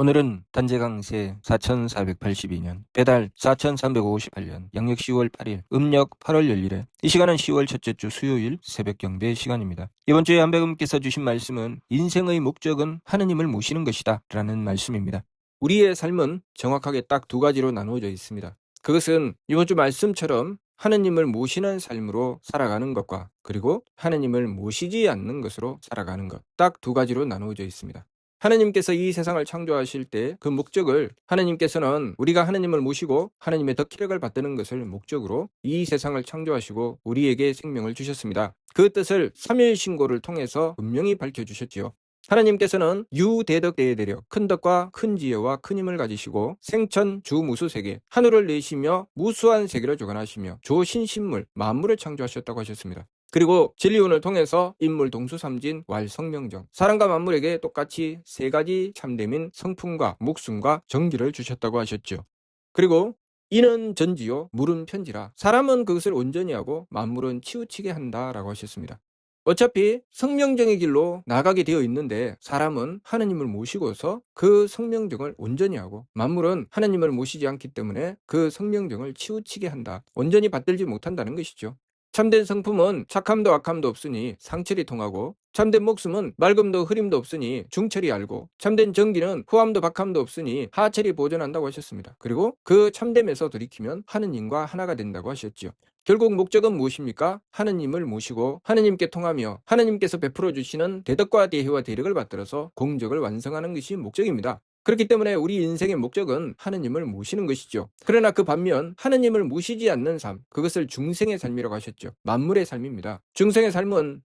오늘은 단재강세 4482년, 배달 4358년, 양력 10월 8일, 음력 8월 열일에 이 시간은 10월 첫째 주 수요일 새벽 경배 시간입니다. 이번 주에 안배금께서 주신 말씀은 인생의 목적은 하느님을 모시는 것이다 라는 말씀입니다. 우리의 삶은 정확하게 딱 두 가지로 나누어져 있습니다. 그것은 이번 주 말씀처럼 하느님을 모시는 삶으로 살아가는 것과 그리고 하느님을 모시지 않는 것으로 살아가는 것, 딱 두 가지로 나누어져 있습니다. 하느님께서 이 세상을 창조하실 때 그 목적을 하느님께서는 우리가 하느님을 모시고 하느님의 덕희력을 받드는 것을 목적으로 이 세상을 창조하시고 우리에게 생명을 주셨습니다. 그 뜻을 삼일신고를 통해서 분명히 밝혀주셨지요. 하나님께서는 유대덕대에 대려 큰 덕과 큰 지혜와 큰 힘을 가지시고 생천 주무수세계 하늘을 내시며 무수한 세계를 주관하시며 조신신물 만물을 창조하셨다고 하셨습니다. 그리고 진리운을 통해서 인물 동수삼진 왈성명정 사람과 만물에게 똑같이 세 가지 참됨인 성품과 목숨과 정기를 주셨다고 하셨죠. 그리고 이는 전지요 물은 편지라 사람은 그것을 온전히 하고 만물은 치우치게 한다라고 하셨습니다. 어차피 성명정의 길로 나가게 되어 있는데 사람은 하느님을 모시고서 그 성명정을 온전히 하고 만물은 하느님을 모시지 않기 때문에 그 성명정을 치우치게 한다. 온전히 받들지 못한다는 것이죠. 참된 성품은 착함도 악함도 없으니 상철이 통하고 참된 목숨은 맑음도 흐림도 없으니 중철이 알고 참된 정기는 후함도 박함도 없으니 하철이 보존한다고 하셨습니다. 그리고 그 참됨에서 돌이키면 하느님과 하나가 된다고 하셨지요. 결국 목적은 무엇입니까? 하느님을 모시고 하느님께 통하며 하느님께서 베풀어 주시는 대덕과 대혜와 대력을 받들어서 공적을 완성하는 것이 목적입니다. 그렇기 때문에 우리 인생의 목적은 하느님을 모시는 것이죠. 그러나 그 반면 하느님을 모시지 않는 삶, 그것을 중생의 삶이라고 하셨죠. 만물의 삶입니다. 중생의 삶은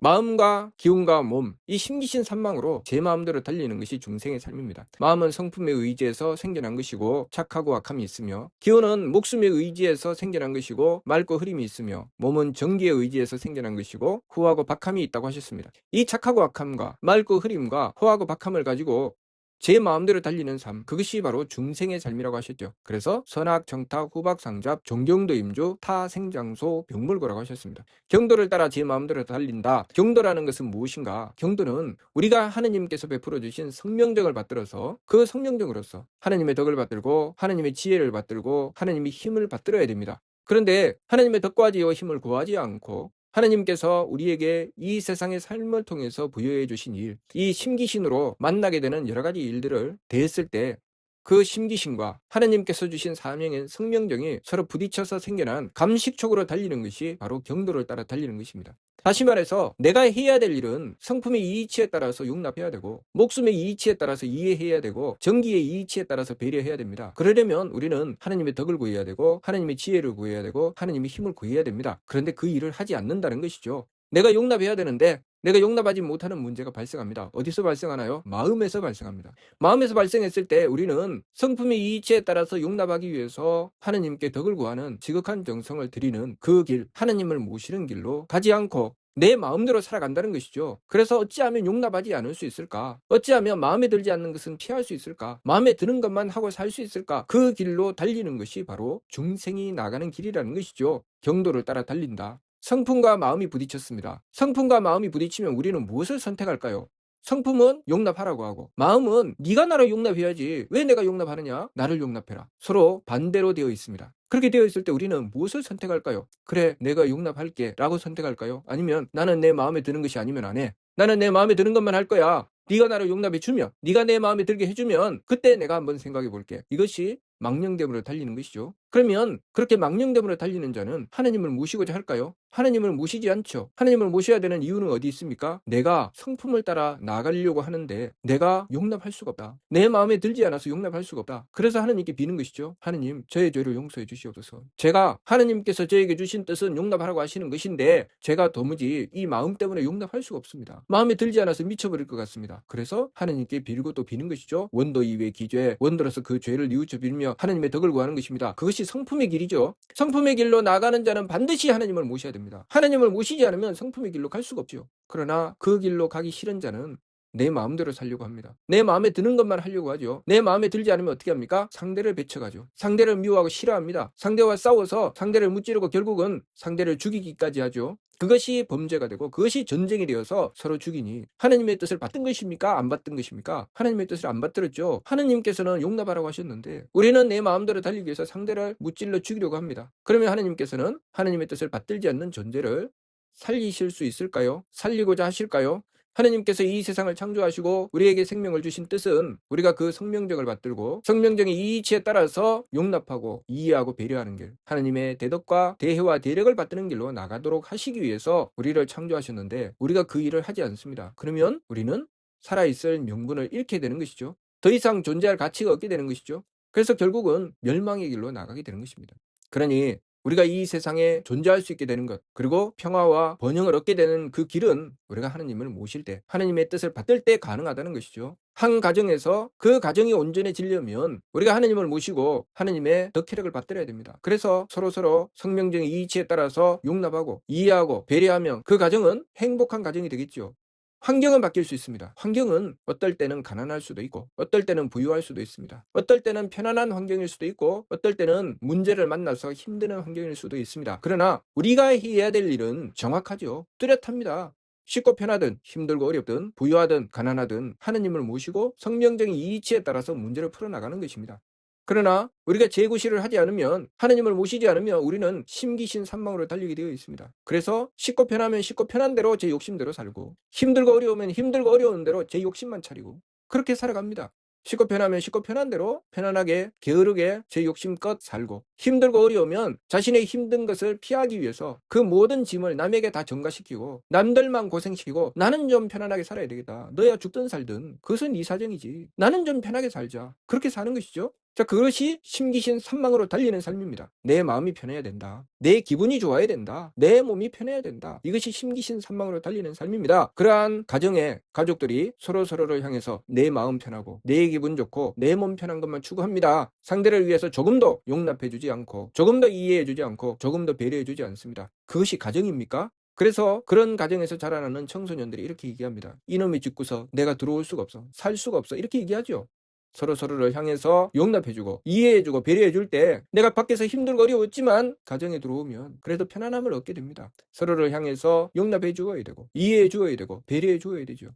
마음과 기운과 몸, 이 심기신 삼망으로 제 마음대로 달리는 것이 중생의 삶입니다. 마음은 성품에 의지해서 생겨난 것이고 착하고 악함이 있으며 기운은 목숨에 의지해서 생겨난 것이고 맑고 흐림이 있으며 몸은 정기에 의지해서 생겨난 것이고 후하고 박함이 있다고 하셨습니다. 이 착하고 악함과 맑고 흐림과 후하고 박함을 가지고 제 마음대로 달리는 삶, 그것이 바로 중생의 삶이라고 하셨죠. 그래서 선악, 정탁, 후박, 상잡, 종경도 임조, 타, 생장소, 병물고라고 하셨습니다. 경도를 따라 제 마음대로 달린다. 경도라는 것은 무엇인가? 경도는 우리가 하느님께서 베풀어 주신 성명정을 받들어서 그 성명정으로서 하느님의 덕을 받들고 하느님의 지혜를 받들고 하느님의 힘을 받들어야 됩니다. 그런데 하느님의 덕과 지혜와 힘을 구하지 않고 하느님께서 우리에게 이 세상의 삶을 통해서 부여해 주신 일, 이 심기신으로 만나게 되는 여러 가지 일들을 대했을 때 그 심기신과 하느님께서 주신 사명인 성명정이 서로 부딪혀서 생겨난 감식촉으로 달리는 것이 바로 경도를 따라 달리는 것입니다. 다시 말해서 내가 해야 될 일은 성품의 이치에 따라서 용납해야 되고 목숨의 이치에 따라서 이해해야 되고 정기의 이치에 따라서 배려해야 됩니다. 그러려면 우리는 하느님의 덕을 구해야 되고 하느님의 지혜를 구해야 되고 하느님의 힘을 구해야 됩니다. 그런데 그 일을 하지 않는다는 것이죠. 내가 용납해야 되는데 내가 용납하지 못하는 문제가 발생합니다. 어디서 발생하나요? 마음에서 발생합니다. 마음에서 발생했을 때 우리는 성품의 이치에 따라서 용납하기 위해서 하느님께 덕을 구하는 지극한 정성을 드리는 그 길, 하느님을 모시는 길로 가지 않고 내 마음대로 살아간다는 것이죠. 그래서 어찌하면 용납하지 않을 수 있을까? 어찌하면 마음에 들지 않는 것은 피할 수 있을까? 마음에 드는 것만 하고 살 수 있을까? 그 길로 달리는 것이 바로 중생이 나가는 길이라는 것이죠. 경도를 따라 달린다. 성품과 마음이 부딪혔습니다. 성품과 마음이 부딪히면 우리는 무엇을 선택할까요? 성품은 용납하라고 하고 마음은 네가 나를 용납해야지 왜 내가 용납하느냐? 나를 용납해라. 서로 반대로 되어 있습니다. 그렇게 되어 있을 때 우리는 무엇을 선택할까요? 그래 내가 용납할게 라고 선택할까요? 아니면 나는 내 마음에 드는 것이 아니면 안 해. 나는 내 마음에 드는 것만 할 거야. 네가 나를 용납해주면 네가 내 마음에 들게 해주면 그때 내가 한번 생각해 볼게. 이것이 망령됨으로 달리는 것이죠. 그러면 그렇게 망령됨으로 달리는 자는 하느님을 모시고자 할까요? 하느님을 모시지 않죠. 하느님을 모셔야 되는 이유는 어디 있습니까? 내가 성품을 따라 나가려고 하는데 내가 용납할 수가 없다. 내 마음에 들지 않아서 용납할 수가 없다. 그래서 하느님께 비는 것이죠. 하느님 저의 죄를 용서해 주시옵소서. 제가 하느님께서 저에게 주신 뜻은 용납하라고 하시는 것인데 제가 도무지 이 마음 때문에 용납할 수가 없습니다. 마음에 들지 않아서 미쳐버릴 것 같습니다. 그래서 하느님께 빌고 또 비는 것이죠. 원도 이외 기죄, 원도로서 그 죄를 뉘우쳐 빌며 하느님의 덕을 구하는 것입니다. 그것이 성품의 길이죠. 성품의 길로 나가는 자는 반드시 하느님을 모셔야 됩니다. 하느님을 모시지 않으면 성품의 길로 갈 수가 없죠. 그러나 그 길로 가기 싫은 자는 내 마음대로 살려고 합니다. 내 마음에 드는 것만 하려고 하죠. 내 마음에 들지 않으면 어떻게 합니까? 상대를 배척하죠. 상대를 미워하고 싫어합니다. 상대와 싸워서 상대를 무찌르고 결국은 상대를 죽이기까지 하죠. 그것이 범죄가 되고 그것이 전쟁이 되어서 서로 죽이니 하나님의 뜻을 받든 것입니까? 안 받든 것입니까? 하나님의 뜻을 안 받들었죠. 하나님께서는 용납하라고 하셨는데 우리는 내 마음대로 달리기 위해서 상대를 무찔러 죽이려고 합니다. 그러면 하나님께서는 하나님의 뜻을 받들지 않는 존재를 살리실 수 있을까요? 살리고자 하실까요? 하나님께서 이 세상을 창조하시고 우리에게 생명을 주신 뜻은 우리가 그 성명정을 받들고 성명정의 이치에 따라서 용납하고 이해하고 배려하는 길, 하나님의 대덕과 대혜와 대력을 받드는 길로 나가도록 하시기 위해서 우리를 창조하셨는데 우리가 그 일을 하지 않습니다. 그러면 우리는 살아있을 명분을 잃게 되는 것이죠. 더 이상 존재할 가치가 없게 되는 것이죠. 그래서 결국은 멸망의 길로 나가게 되는 것입니다. 그러니 우리가 이 세상에 존재할 수 있게 되는 것, 그리고 평화와 번영을 얻게 되는 그 길은 우리가 하나님을 모실 때, 하나님의 뜻을 받들 때 가능하다는 것이죠. 한 가정에서 그 가정이 온전해지려면 우리가 하나님을 모시고 하나님의 덕혜력을 받들어야 됩니다. 그래서 서로서로 성명적인 이치에 따라서 용납하고 이해하고 배려하면 그 가정은 행복한 가정이 되겠죠. 환경은 바뀔 수 있습니다. 환경은 어떨 때는 가난할 수도 있고 어떨 때는 부유할 수도 있습니다. 어떨 때는 편안한 환경일 수도 있고 어떨 때는 문제를 만나서 힘드는 환경일 수도 있습니다. 그러나 우리가 해야 될 일은 정확하죠. 뚜렷합니다. 쉽고 편하든 힘들고 어렵든 부유하든 가난하든 하느님을 모시고 성명적인 이치에 따라서 문제를 풀어나가는 것입니다. 그러나 우리가 재구실을 하지 않으면 하느님을 모시지 않으면 우리는 심기신 산망으로 달리게 되어 있습니다. 그래서 쉽고 편하면 쉽고 편한 대로 제 욕심대로 살고 힘들고 어려우면 힘들고 어려운 대로 제 욕심만 차리고 그렇게 살아갑니다. 쉽고 편하면 쉽고 편한 대로 편안하게 게으르게 제 욕심껏 살고 힘들고 어려우면 자신의 힘든 것을 피하기 위해서 그 모든 짐을 남에게 다 전가시키고 남들만 고생시키고 나는 좀 편안하게 살아야 되겠다. 너야 죽든 살든 그것은 네 사정이지. 나는 좀 편하게 살자. 그렇게 사는 것이죠. 자, 그것이 심기신 산망으로 달리는 삶입니다. 내 마음이 편해야 된다. 내 기분이 좋아야 된다. 내 몸이 편해야 된다. 이것이 심기신 산망으로 달리는 삶입니다. 그러한 가정에 가족들이 서로서로를 향해서 내 마음 편하고 내 기분 좋고 내 몸 편한 것만 추구합니다. 상대를 위해서 조금도 용납해주지 않고 조금 더 이해해주지 않고 조금 더 배려해주지 않습니다. 그것이 가정입니까? 그래서 그런 가정에서 자라나는 청소년들이 이렇게 얘기합니다. 이놈의 집구석 내가 들어올 수가 없어. 살 수가 없어. 이렇게 얘기하죠. 서로서로를 향해서 용납해주고 이해해주고 배려해줄 때 내가 밖에서 힘들고 어려웠지만 가정에 들어오면 그래도 편안함을 얻게 됩니다. 서로를 향해서 용납해주어야 되고 이해해주어야 되고 배려해주어야 되죠.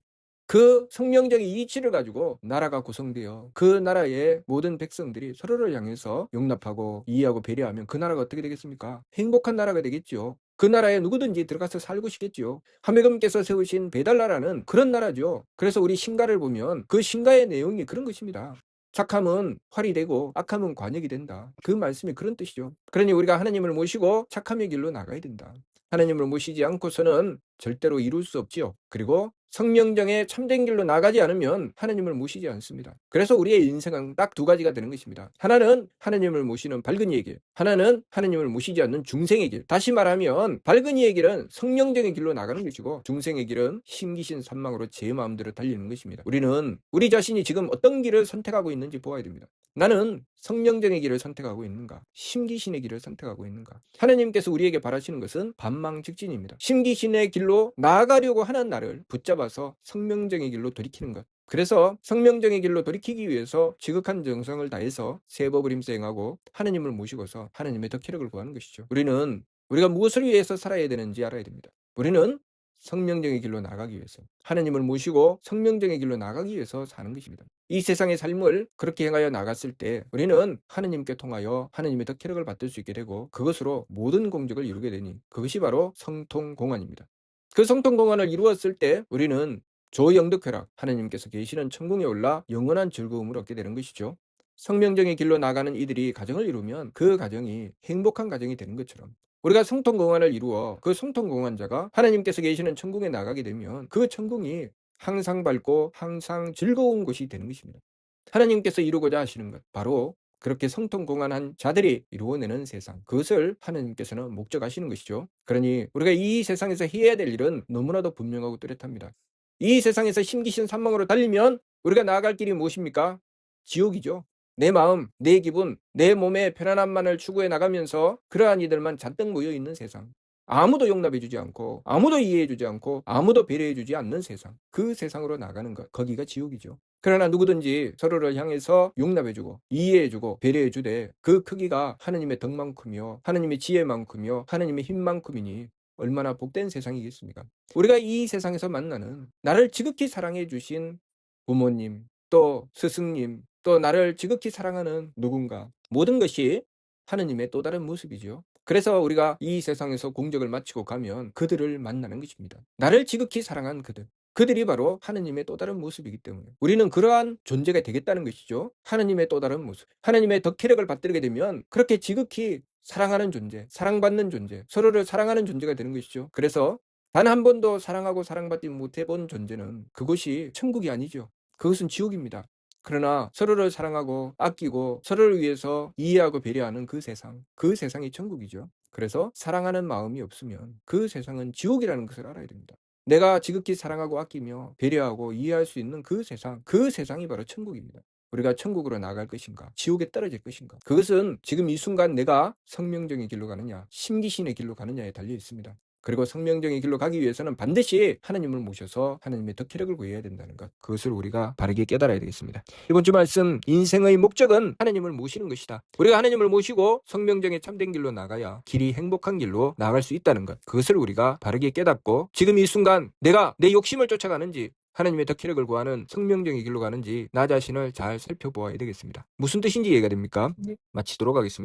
그 성명적인 이치를 가지고 나라가 구성되어 그 나라의 모든 백성들이 서로를 향해서 용납하고 이해하고 배려하면 그 나라가 어떻게 되겠습니까? 행복한 나라가 되겠죠. 그 나라에 누구든지 들어가서 살고 싶겠죠. 하매금께서 세우신 배달나라는 그런 나라죠. 그래서 우리 신가를 보면 그 신가의 내용이 그런 것입니다. 착함은 활이 되고 악함은 관역이 된다. 그 말씀이 그런 뜻이죠. 그러니 우리가 하나님을 모시고 착함의 길로 나가야 된다. 하나님을 모시지 않고서는 절대로 이룰 수 없지요. 그리고 성명정의 참된 길로 나가지 않으면 하나님을 모시지 않습니다. 그래서 우리의 인생은 딱 두 가지가 되는 것입니다. 하나는 하나님을 모시는 밝은이의 길, 하나는 하나님을 모시지 않는 중생의 길. 다시 말하면 밝은이의 길은 성명정의 길로 나가는 것이고 중생의 길은 힘기신 산망으로 제 마음대로 달리는 것입니다. 우리는 우리 자신이 지금 어떤 길을 선택하고 있는지 보아야 됩니다. 나는 성명정의 길을 선택하고 있는가? 심기신의 길을 선택하고 있는가? 하나님께서 우리에게 바라시는 것은 반망직진입니다. 심기신의 길로 나아가려고 하는 나를 붙잡아서 성명정의 길로 돌이키는 것. 그래서 성명정의 길로 돌이키기 위해서 지극한 정성을 다해서 세 법을 임수행하고 하나님을 모시고서 하나님의 덕혜력을 구하는 것이죠. 우리가 무엇을 위해서 살아야 되는지 알아야 됩니다. 우리는 성명정의 길로 나가기 위해서 하나님을 모시고 성명정의 길로 나가기 위해서 사는 것입니다. 이 세상의 삶을 그렇게 행하여 나갔을 때 우리는 하나님께 통하여 하나님의 덕혜력을 받을 수 있게 되고 그것으로 모든 공적을 이루게 되니 그것이 바로 성통공안입니다. 그 성통공안을 이루었을 때 우리는 조영득회락 하나님께서 계시는 천궁에 올라 영원한 즐거움을 얻게 되는 것이죠. 성명정의 길로 나가는 이들이 가정을 이루면 그 가정이 행복한 가정이 되는 것처럼 우리가 성통공안을 이루어 그 성통공안자가 하나님께서 계시는 천궁에 나가게 되면 그 천궁이 항상 밝고 항상 즐거운 곳이 되는 것입니다. 하나님께서 이루고자 하시는 것 바로 그렇게 성통공안한 자들이 이루어내는 세상 그것을 하나님께서는 목적하시는 것이죠. 그러니 우리가 이 세상에서 해야 될 일은 너무나도 분명하고 뚜렷합니다. 이 세상에서 심기신 산망으로 달리면 우리가 나아갈 길이 무엇입니까? 지옥이죠. 내 마음, 내 기분, 내 몸의 편안함만을 추구해 나가면서 그러한 이들만 잔뜩 모여있는 세상. 아무도 용납해주지 않고 아무도 이해해주지 않고 아무도 배려해주지 않는 세상. 그 세상으로 나가는 것. 거기가 지옥이죠. 그러나 누구든지 서로를 향해서 용납해주고 이해해주고 배려해주되 그 크기가 하나님의 덕만큼이요 하나님의 지혜만큼이요 하나님의 힘만큼이니 얼마나 복된 세상이겠습니까? 우리가 이 세상에서 만나는 나를 지극히 사랑해 주신 부모님, 또 스승님, 또 나를 지극히 사랑하는 누군가, 모든 것이 하느님의 또 다른 모습이죠. 그래서 우리가 이 세상에서 공적을 마치고 가면 그들을 만나는 것입니다. 나를 지극히 사랑한 그들. 그들이 바로 하느님의 또 다른 모습이기 때문에 우리는 그러한 존재가 되겠다는 것이죠. 하느님의 또 다른 모습. 하느님의 덕혜력을 받들게 되면 그렇게 지극히 사랑하는 존재, 사랑받는 존재, 서로를 사랑하는 존재가 되는 것이죠. 그래서 단 한 번도 사랑하고 사랑받지 못해 본 존재는 그것이 천국이 아니죠. 그것은 지옥입니다. 그러나 서로를 사랑하고 아끼고 서로를 위해서 이해하고 배려하는 그 세상이 천국이죠. 그래서 사랑하는 마음이 없으면 그 세상은 지옥이라는 것을 알아야 됩니다. 내가 지극히 사랑하고 아끼며 배려하고 이해할 수 있는 그 세상이 바로 천국입니다. 우리가 천국으로 나아갈 것인가, 지옥에 떨어질 것인가. 그것은 지금 이 순간 내가 성명정의 길로 가느냐, 심기신의 길로 가느냐에 달려 있습니다. 그리고 성명정의 길로 가기 위해서는 반드시 하나님을 모셔서 하나님의 덕혜력을 구해야 된다는 것. 그것을 우리가 바르게 깨달아야 되겠습니다. 이번 주 말씀, 인생의 목적은 하나님을 모시는 것이다. 우리가 하나님을 모시고 성명정의 참된 길로 나가야 길이 행복한 길로 나아갈 수 있다는 것. 그것을 우리가 바르게 깨닫고 지금 이 순간 내가 내 욕심을 쫓아가는지 하나님의 덕혜력을 구하는 성명정의 길로 가는지 나 자신을 잘 살펴보아야 되겠습니다. 무슨 뜻인지 이해가 됩니까? 마치도록 하겠습니다.